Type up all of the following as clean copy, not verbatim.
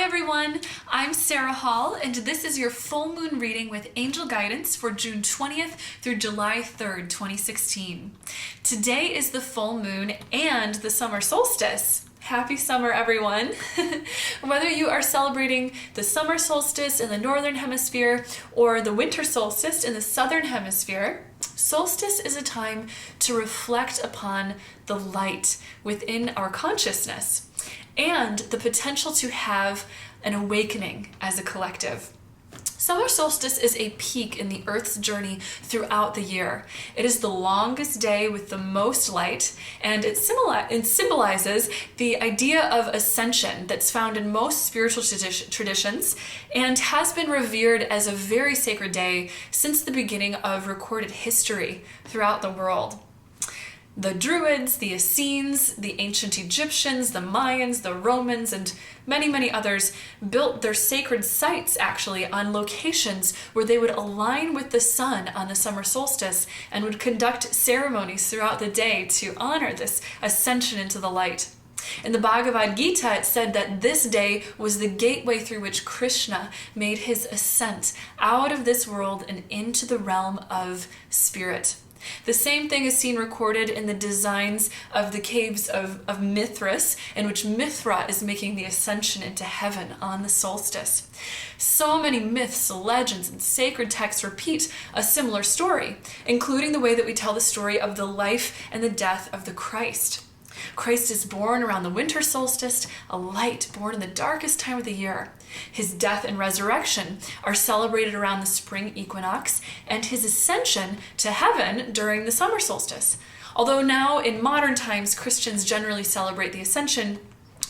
everyone, I'm Sarah Hall, and this is your full moon reading with angel guidance for June 20th through July 3rd, 2016. Today is the full moon and the summer solstice. Happy summer, everyone. Whether you are celebrating the summer solstice in the northern hemisphere or the winter solstice in the southern hemisphere, solstice is a time to reflect upon the light within our consciousness and the potential to have an awakening as a collective. Summer solstice is a peak in the Earth's journey throughout the year. It is the longest day with the most light, and it symbolizes the idea of ascension that's found in most spiritual traditions and has been revered as a very sacred day since the beginning of recorded history throughout the world. The Druids, the Essenes, the ancient Egyptians, the Mayans, the Romans, and many others built their sacred sites actually on locations where they would align with the sun on the summer solstice and would conduct ceremonies throughout the day to honor this ascension into the light. In the Bhagavad Gita, it said that this day was the gateway through which Krishna made his ascent out of this world and into the realm of spirit. The same thing is seen recorded in the designs of the caves of Mithras, in which Mithra is making the ascension into heaven on the solstice. So many myths, legends, and sacred texts repeat a similar story, including the way that we tell the story of the life and the death of the Christ. Christ is born around the winter solstice, a light born in the darkest time of the year. His death and resurrection are celebrated around the spring equinox, and his ascension to heaven during the summer solstice. Although now in modern times, Christians generally celebrate the ascension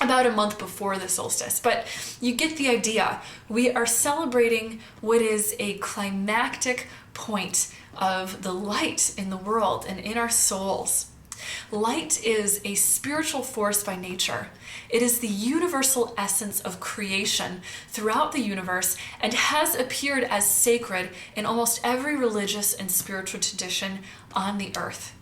about a month before the solstice. But you get the idea. We are celebrating what is a climactic point of the light in the world and in our souls. Light is a spiritual force by nature. It is the universal essence of creation throughout the universe and has appeared as sacred in almost every religious and spiritual tradition on the earth.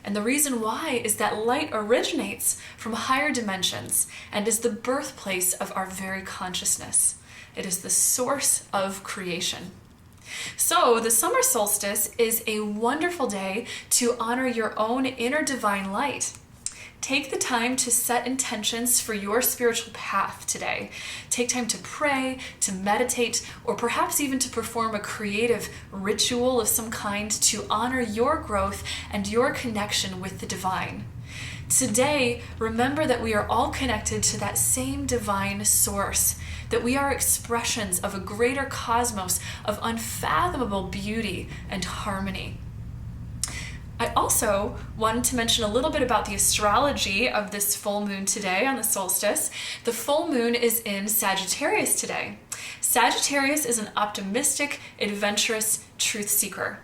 And the reason why is that light originates from higher dimensions and is the birthplace of our very consciousness. It is the source of creation. So the summer solstice is a wonderful day to honor your own inner divine light. Take the time to set intentions for your spiritual path today. Take time to pray, to meditate, or perhaps even to perform a creative ritual of some kind to honor your growth and your connection with the divine. Today, remember that we are all connected to that same divine source, that we are expressions of a greater cosmos of unfathomable beauty and harmony. I also wanted to mention a little bit about the astrology of this full moon today on the solstice. The full moon is in Sagittarius today. Sagittarius is an optimistic, adventurous truth seeker.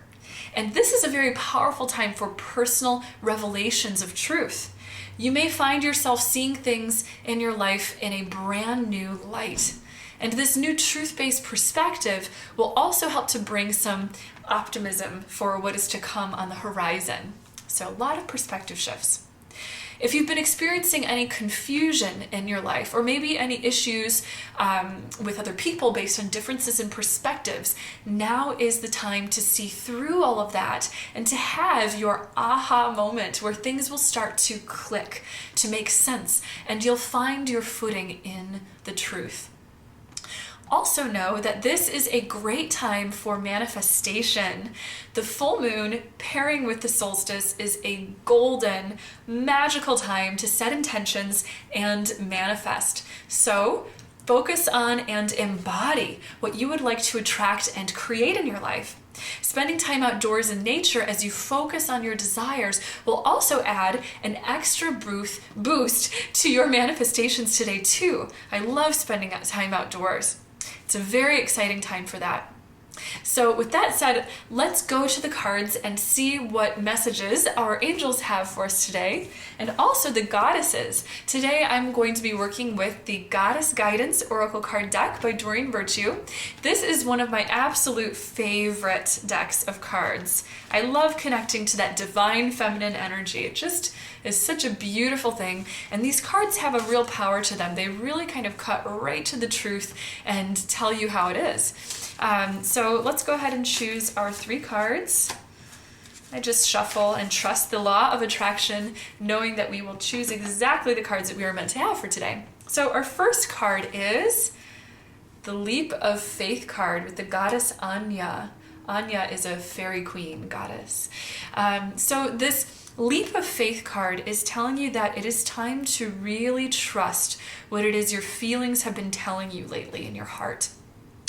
And this is a very powerful time for personal revelations of truth. You may find yourself seeing things in your life in a brand new light. And this new truth-based perspective will also help to bring some optimism for what is to come on the horizon. So a lot of perspective shifts. If you've been experiencing any confusion in your life, or maybe any issues with other people based on differences in perspectives, now is the time to see through all of that and to have your aha moment where things will start to click, to make sense, and you'll find your footing in the truth. Also know that this is a great time for manifestation. The full moon pairing with the solstice is a golden, magical time to set intentions and manifest. So focus on and embody what you would like to attract and create in your life. Spending time outdoors in nature as you focus on your desires will also add an extra boost to your manifestations today too. I love spending time outdoors. It's a very exciting time for that. So with that said, let's go to the cards and see what messages our angels have for us today, and also the goddesses. Today I'm going to be working with the Goddess Guidance Oracle card deck by Doreen Virtue. This is one of my absolute favorite decks of cards. I love connecting to that divine feminine energy. It just is such a beautiful thing, and these cards have a real power to them. They really kind of cut right to the truth and tell you how it is. So let's go ahead and choose our 3 cards. I just shuffle and trust the law of attraction, knowing that we will choose exactly the cards that we are meant to have for today. So our first card is the Leap of Faith card with the goddess Anya. Anya is a fairy queen goddess. So this Leap of Faith card is telling you that it is time to really trust what it is your feelings have been telling you lately in your heart.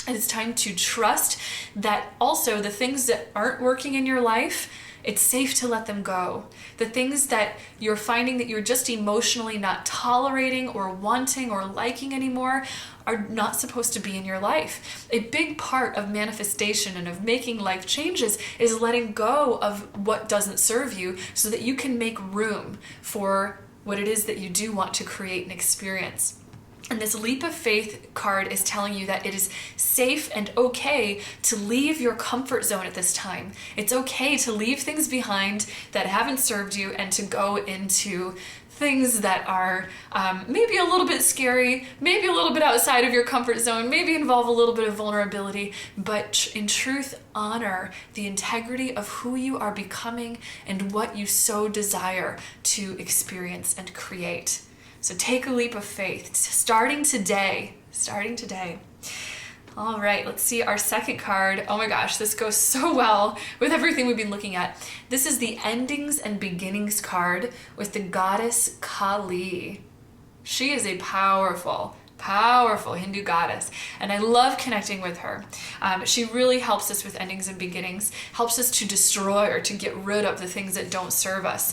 It is time to trust that also the things that aren't working in your life, it's safe to let them go. The things that you're finding that you're just emotionally not tolerating or wanting or liking anymore are not supposed to be in your life. A big part of manifestation and of making life changes is letting go of what doesn't serve you so that you can make room for what it is that you do want to create and experience. And this Leap of Faith card is telling you that it is safe and okay to leave your comfort zone at this time. It's okay to leave things behind that haven't served you and to go into things that are maybe a little bit scary, maybe a little bit outside of your comfort zone, maybe involve a little bit of vulnerability, but in truth, honor the integrity of who you are becoming and what you so desire to experience and create. So take a leap of faith, starting today. All right, let's see our second card. Oh my gosh, this goes so well with everything we've been looking at. This is the Endings and Beginnings card with the goddess Kali. She is a powerful Hindu goddess, and I love connecting with her. She really helps us with endings and beginnings, helps us to destroy or to get rid of the things that don't serve us.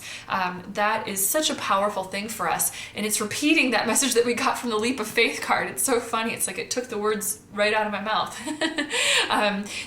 That is such a powerful thing for us, and it's repeating that message that we got from the Leap of Faith card. It's so funny. It's like it took the words right out of my mouth.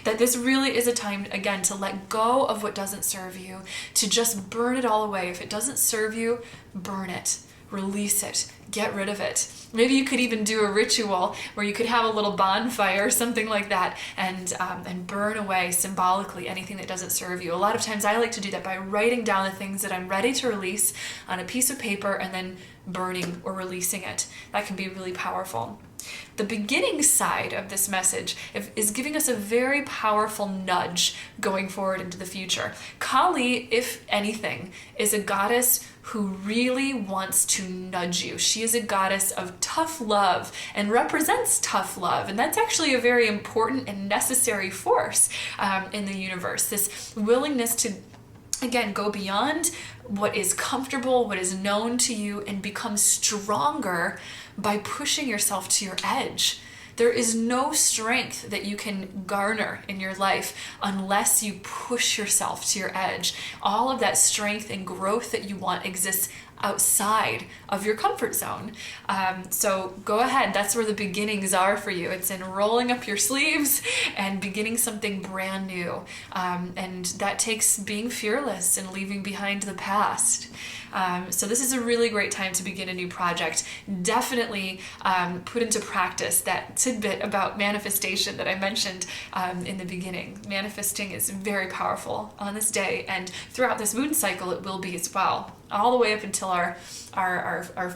That this really is a time, again, to let go of what doesn't serve you, to just burn it all away. If it doesn't serve you, burn it. Release it, get rid of it. Maybe you could even do a ritual where you could have a little bonfire or something like that and burn away symbolically anything that doesn't serve you. A lot of times I like to do that by writing down the things that I'm ready to release on a piece of paper and then burning or releasing it. That can be really powerful. The beginning side of this message is giving us a very powerful nudge going forward into the future. Kali, if anything, is a goddess who really wants to nudge you. She is a goddess of tough love and represents tough love. And that's actually a very important and necessary force in the universe. This willingness to, again, go beyond what is comfortable, what is known to you, and become stronger by pushing yourself to your edge. There is no strength that you can garner in your life unless you push yourself to your edge. All of that strength and growth that you want exists outside of your comfort zone. So go ahead. That's where the beginnings are for you. It's in rolling up your sleeves and beginning something brand new. And that takes being fearless and leaving behind the past. So this is a really great time to begin a new project. Definitely put into practice that tidbit about manifestation that I mentioned in the beginning. Manifesting is very powerful on this day, and throughout this moon cycle it will be as well, all the way up until our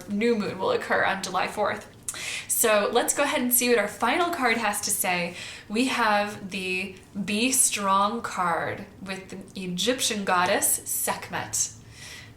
new moon will occur on July 4th. So let's go ahead and see what our final card has to say. We have the Be Strong card with the Egyptian goddess Sekhmet.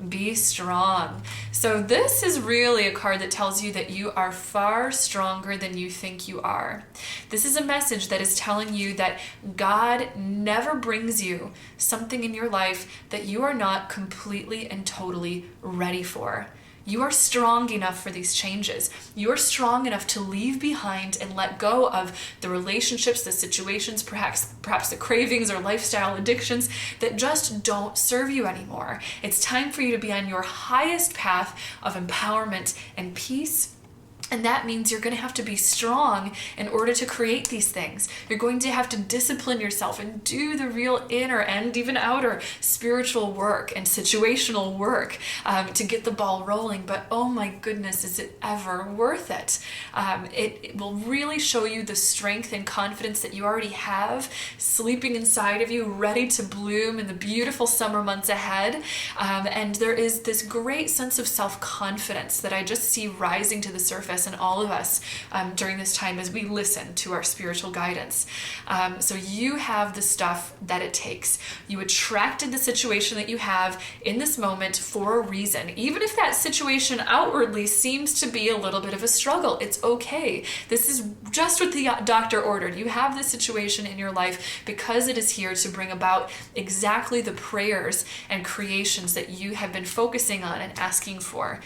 Be strong. So this is really a card that tells you that you are far stronger than you think you are. This is a message that is telling you that God never brings you something in your life that you are not completely and totally ready for. You are strong enough for these changes. You are strong enough to leave behind and let go of the relationships, the situations, perhaps the cravings or lifestyle addictions that just don't serve you anymore. It's time for you to be on your highest path of empowerment and peace And that means you're going to have to be strong in order to create these things. You're going to have to discipline yourself and do the real inner and even outer spiritual work and situational work to get the ball rolling. But oh my goodness, is it ever worth it? It will really show you the strength and confidence that you already have sleeping inside of you, ready to bloom in the beautiful summer months ahead. And there is this great sense of self-confidence that I just see rising to the surface in all of us during this time as we listen to our spiritual guidance. So you have the stuff that it takes. You attracted the situation that you have in this moment for a reason. Even if that situation outwardly seems to be a little bit of a struggle, it's okay. This is just what the doctor ordered. You have this situation in your life because it is here to bring about exactly the prayers and creations that you have been focusing on and asking for.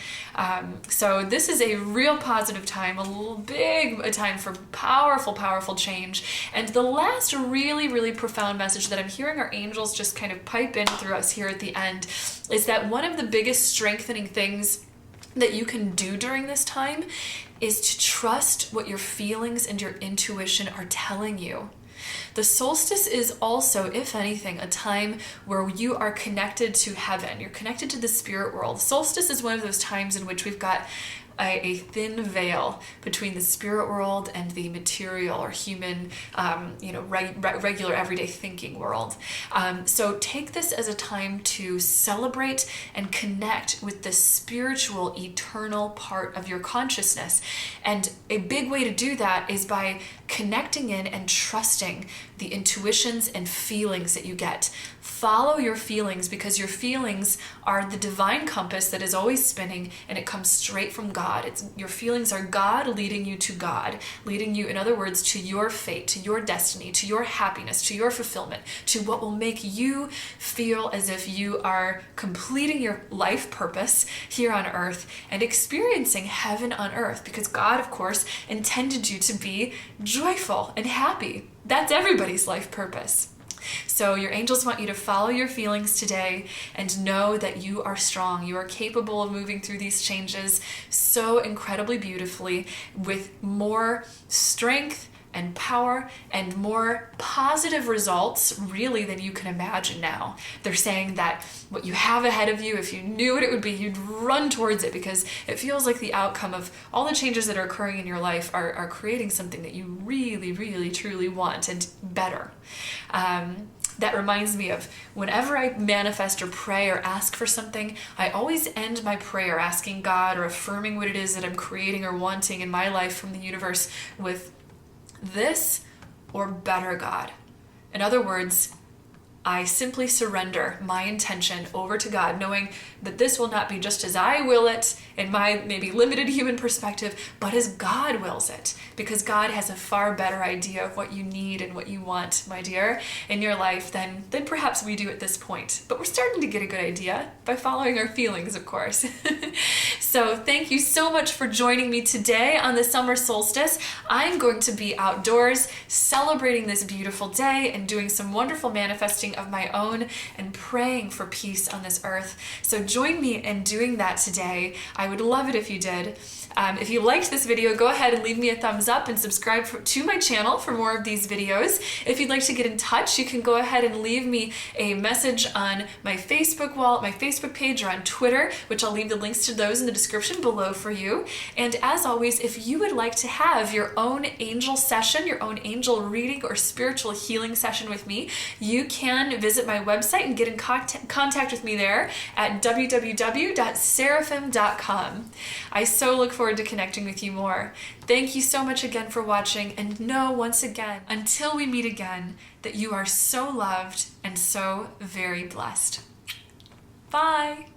So this is a real positive time, a time for powerful change. And the last really profound message that I'm hearing our angels just kind of pipe in through us here at the end is that one of the biggest strengthening things that you can do during this time is to trust what your feelings and your intuition are telling you. The solstice is also, if anything, a time where you are connected to heaven. You're connected to the spirit world. Solstice is one of those times in which we've got a thin veil between the spirit world and the material or human, regular everyday thinking world. So take this as a time to celebrate and connect with the spiritual, eternal part of your consciousness. And a big way to do that is by connecting in and trusting the intuitions and feelings that you get. Follow your feelings, because your feelings are the divine compass that is always spinning, and it comes straight from God. Your feelings are God leading you to God, leading you, in other words, to your fate, to your destiny, to your happiness, to your fulfillment, to what will make you feel as if you are completing your life purpose here on earth and experiencing heaven on earth, because God, of course, intended you to be joyful and happy. That's everybody's life purpose. So your angels want you to follow your feelings today and know that you are strong. You are capable of moving through these changes so incredibly beautifully, with more strength and power and more positive results really than you can imagine now. They're saying that what you have ahead of you, if you knew what it would be, you'd run towards it, because it feels like the outcome of all the changes that are occurring in your life are creating something that you really truly want, and better. That reminds me of whenever I manifest or pray or ask for something, I always end my prayer asking God or affirming what it is that I'm creating or wanting in my life from the universe with this or better, God. In other words, I simply surrender my intention over to God, knowing that this will not be just as I will it in my maybe limited human perspective, but as God wills it, because God has a far better idea of what you need and what you want, my dear, in your life than perhaps we do at this point. But we're starting to get a good idea by following our feelings, of course. So thank you so much for joining me today on the summer solstice. I'm going to be outdoors celebrating this beautiful day and doing some wonderful manifesting of my own and praying for peace on this earth. So join me in doing that today. I would love it if you did. If you liked this video, go ahead and leave me a thumbs up and subscribe to my channel for more of these videos. If you'd like to get in touch, you can go ahead and leave me a message on my Facebook wall, my Facebook page, or on Twitter, which I'll leave the links to those in the description below for you. And as always, if you would like to have your own angel session, your own angel reading or spiritual healing session with me, you can visit my website and get in contact with me there at www.seraphim.com. I so look forward to connecting with you more. Thank you so much again for watching, and know once again, until we meet again, that you are so loved and so very blessed. Bye!